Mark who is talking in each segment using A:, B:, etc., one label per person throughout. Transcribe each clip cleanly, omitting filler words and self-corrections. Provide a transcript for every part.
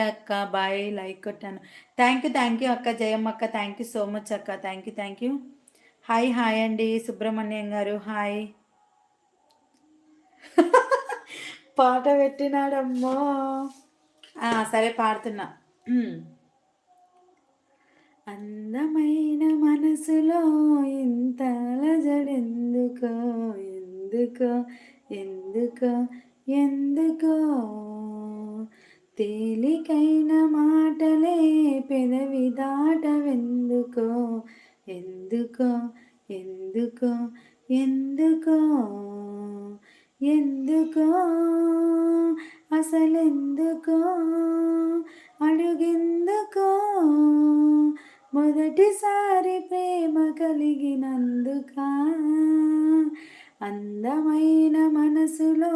A: అక్క bye like కొట్టాను. Thank you అక్క జయమ్మ అక్క. థ్యాంక్ యూ సో మచ్ అక్క. Thank you. హాయ్ హాయ్ అండి సుబ్రహ్మణ్యం గారు హాయ్. పాట పెట్టినాడమ్మో. సరే పాడుతున్నా. అందమైన మనసులో ఇంత అలజడెందుకో, ఎందుకో ఎందుకో ఎందుకో, తేలికైన మాటలే పెదవి దాటవెందుకో, ఎందుకో ఎందుకో ఎందుకో ఎందుకో అసలెందుకో అడుగెందుకో, మొదటిసారి ప్రేమ కలిగినందుక, అందమైన మనసులో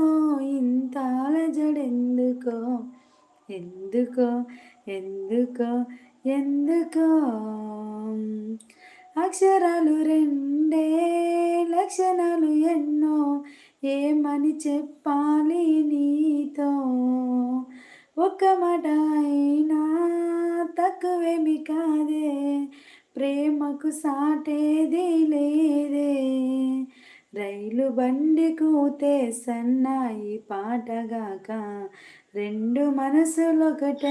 A: ఇంత అలజడెందుకో, ఎందుకో ఎందుకో ఎందుకో, అక్షరాలు రెండే లక్షణాలు ఎన్నో, ఏమని చెప్పాలి నీతో, ఒక్క మాట అయినా తక్కువేమి కాదే, ప్రేమకు సాటేది లేదే, రైలు బండి కూతే సన్నాయి పాటగాక, రెండు మనసులొకటే.